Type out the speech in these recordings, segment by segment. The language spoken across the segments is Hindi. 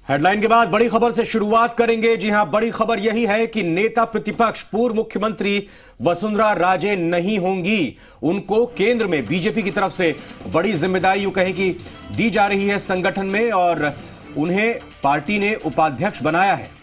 हेडलाइन के बाद बड़ी खबर से शुरुआत करेंगे। जी हां, बड़ी खबर यही है कि नेता प्रतिपक्ष पूर्व मुख्यमंत्री वसुंधरा राजे नहीं होंगी। उनको केंद्र में बीजेपी की तरफ से बड़ी जिम्मेदारी यूं कहें कि दी जा रही है संगठन में, और उन्हें पार्टी ने उपाध्यक्ष बनाया है।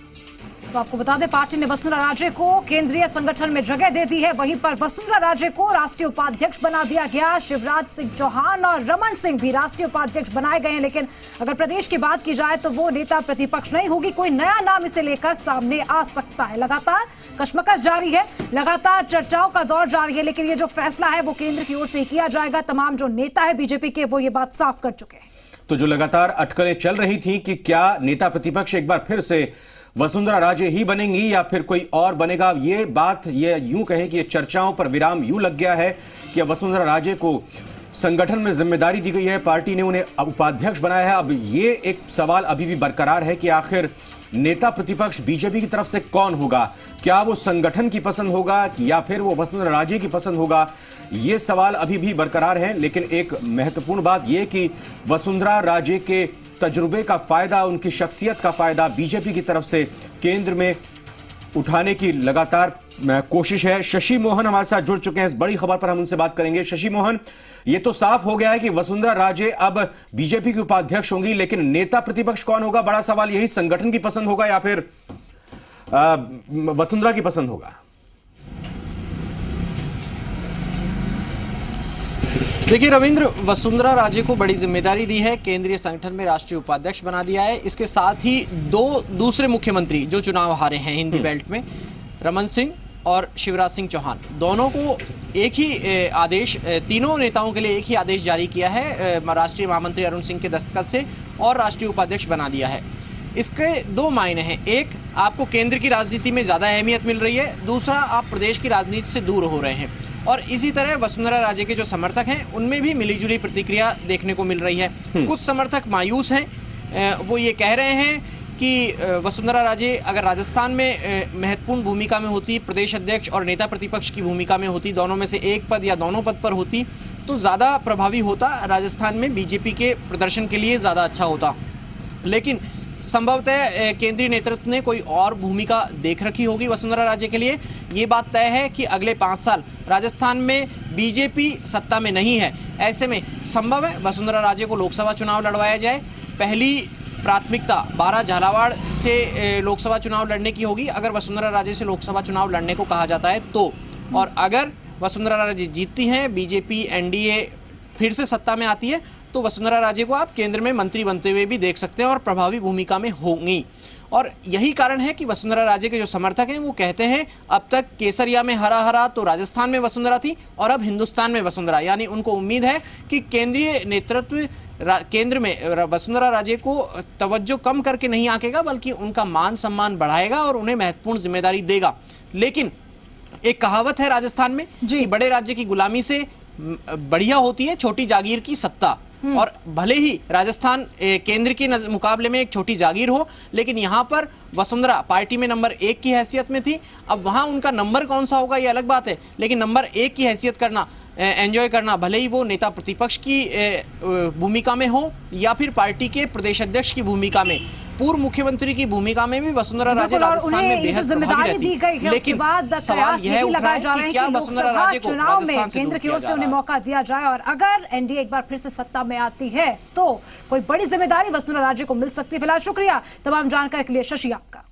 तो आपको बता दें, पार्टी ने वसुंधरा राजे को केंद्रीय संगठन में जगह दे दी है। वहीं पर वसुंधरा राजे को राष्ट्रीय उपाध्यक्ष बना दिया गया। शिवराज सिंह चौहान और रमन सिंह भी राष्ट्रीय उपाध्यक्ष बनाए गए हैं। लेकिन अगर प्रदेश की बात की जाए तो वो नेता प्रतिपक्ष नहीं होगी। कोई नया नाम इसे लेकर सामने आ सकता है। लगातार कशमकश जारी है, लगातार चर्चाओं का दौर जारी है, लेकिन ये जो फैसला है वो केंद्र की ओर से किया जाएगा। तमाम जो नेता है बीजेपी के, वो ये बात साफ कर चुके हैं। तो जो लगातार अटकलें चल रही थी कि क्या नेता प्रतिपक्ष एक बार फिर से वसुंधरा राजे ही बनेंगी या फिर कोई और बनेगा, ये यूं कहें कि ये चर्चाओं पर विराम यूं लग गया है कि वसुंधरा राजे को संगठन में जिम्मेदारी दी गई है, पार्टी ने उन्हें उपाध्यक्ष बनाया है। अब ये एक सवाल अभी भी बरकरार है कि आखिर नेता प्रतिपक्ष बीजेपी की तरफ से कौन होगा। क्या वो संगठन की पसंद होगा या फिर वो वसुंधरा राजे की पसंद होगा, ये सवाल अभी भी बरकरार है। लेकिन एक महत्वपूर्ण बात यह कि वसुंधरा राजे के तजुर्बे का फायदा, उनकी शख्सियत का फायदा बीजेपी की तरफ से केंद्र में उठाने की लगातार कोशिश है। शशि मोहन हमारे साथ जुड़ चुके हैं। इस बड़ी खबर पर हम उनसे बात करेंगे। शशि मोहन, ये तो साफ हो गया है कि वसुंधरा राजे अब बीजेपी की उपाध्यक्ष होंगी, लेकिन नेता प्रतिपक्ष कौन होगा? बड़ा सवाल यही, संगठन की पसंद होगा या फिर वसुंधरा की पसंद होगा? देखिए रविंद्र, वसुंधरा राजे को बड़ी जिम्मेदारी दी है, केंद्रीय संगठन में राष्ट्रीय उपाध्यक्ष बना दिया है। इसके साथ ही दो दूसरे मुख्यमंत्री जो चुनाव हारे हैं हिंदी बेल्ट में, रमन सिंह और शिवराज सिंह चौहान, दोनों को एक ही आदेश, तीनों नेताओं के लिए एक ही आदेश जारी किया है राष्ट्रीय महामंत्री अरुण सिंह के दस्तखत से, और राष्ट्रीय उपाध्यक्ष बना दिया है। इसके दो मायने हैं। एक, आपको केंद्र की राजनीति में ज़्यादा अहमियत मिल रही है। दूसरा, आप प्रदेश की राजनीति से दूर हो रहे हैं। और इसी तरह वसुंधरा राजे के जो समर्थक हैं उनमें भी मिलीजुली प्रतिक्रिया देखने को मिल रही है। कुछ समर्थक मायूस हैं, वो ये कह रहे हैं कि वसुंधरा राजे अगर राजस्थान में महत्वपूर्ण भूमिका में होती, प्रदेश अध्यक्ष और नेता प्रतिपक्ष की भूमिका में होती, दोनों में से एक पद या दोनों पद पर होती, तो ज़्यादा प्रभावी होता, राजस्थान में बीजेपी के प्रदर्शन के लिए ज़्यादा अच्छा होता। लेकिन संभवतः केंद्रीय नेतृत्व ने कोई और भूमिका देख रखी होगी वसुंधरा राजे के लिए। ये बात तय है कि अगले 5 साल राजस्थान में बीजेपी सत्ता में नहीं है। ऐसे में संभव है वसुंधरा राजे को लोकसभा चुनाव लड़वाया जाए। पहली प्राथमिकता 12 झालावाड़ से लोकसभा चुनाव लड़ने की होगी, अगर वसुंधरा राजे से लोकसभा चुनाव लड़ने को कहा जाता है तो। और अगर वसुंधरा राजे जीतती हैं, बीजेपी एनडीए फिर से सत्ता में आती है, तो वसुंधरा राजे को आप केंद्र में मंत्री बनते हुए भी देख सकते हैं और प्रभावी भूमिका में होंगी। और यही कारण है कि वसुंधरा राजे के जो समर्थक हैं वो कहते हैं अब तक केसरिया में हरा हरा तो राजस्थान में वसुंधरा थी और अब हिंदुस्तान में वसुंधरा, यानी उनको उम्मीद है कि केंद्रीय नेतृत्व केंद्र में वसुंधरा राजे को तवज्जो कम करके नहीं आंकेगा, बल्कि उनका मान सम्मान बढ़ाएगा और उन्हें महत्वपूर्ण जिम्मेदारी देगा। लेकिन एक कहावत है राजस्थान में कि बड़े राज्य की गुलामी से बढ़िया होती है छोटी जागीर की सत्ता। और भले ही राजस्थान केंद्र के मुकाबले में एक छोटी जागीर हो, लेकिन यहाँ पर वसुंधरा पार्टी में नंबर 1 की हैसियत में थी। अब वहाँ उनका नंबर कौन सा होगा ये अलग बात है, लेकिन नंबर 1 की हैसियत करना, एंजॉय करना, भले ही वो नेता प्रतिपक्ष की भूमिका में हो या फिर पार्टी के प्रदेश अध्यक्ष की भूमिका में, पूर्व मुख्यमंत्री की भूमिका में भी वसुंधरा राजे राजस्थान में बेहद प्रभावी रहती। लेकिन सवाल यह उठ रहा है कि क्या वसुंधरा राजे को चुनाव में केंद्र की ओर से उन्हें मौका दिया जाए, और अगर एनडीए एक बार फिर से सत्ता में आती है तो कोई बड़ी जिम्मेदारी वसुंधरा राजे को मिल सकती है। फिलहाल शुक्रिया तमाम जानकारी के लिए शशि आपका।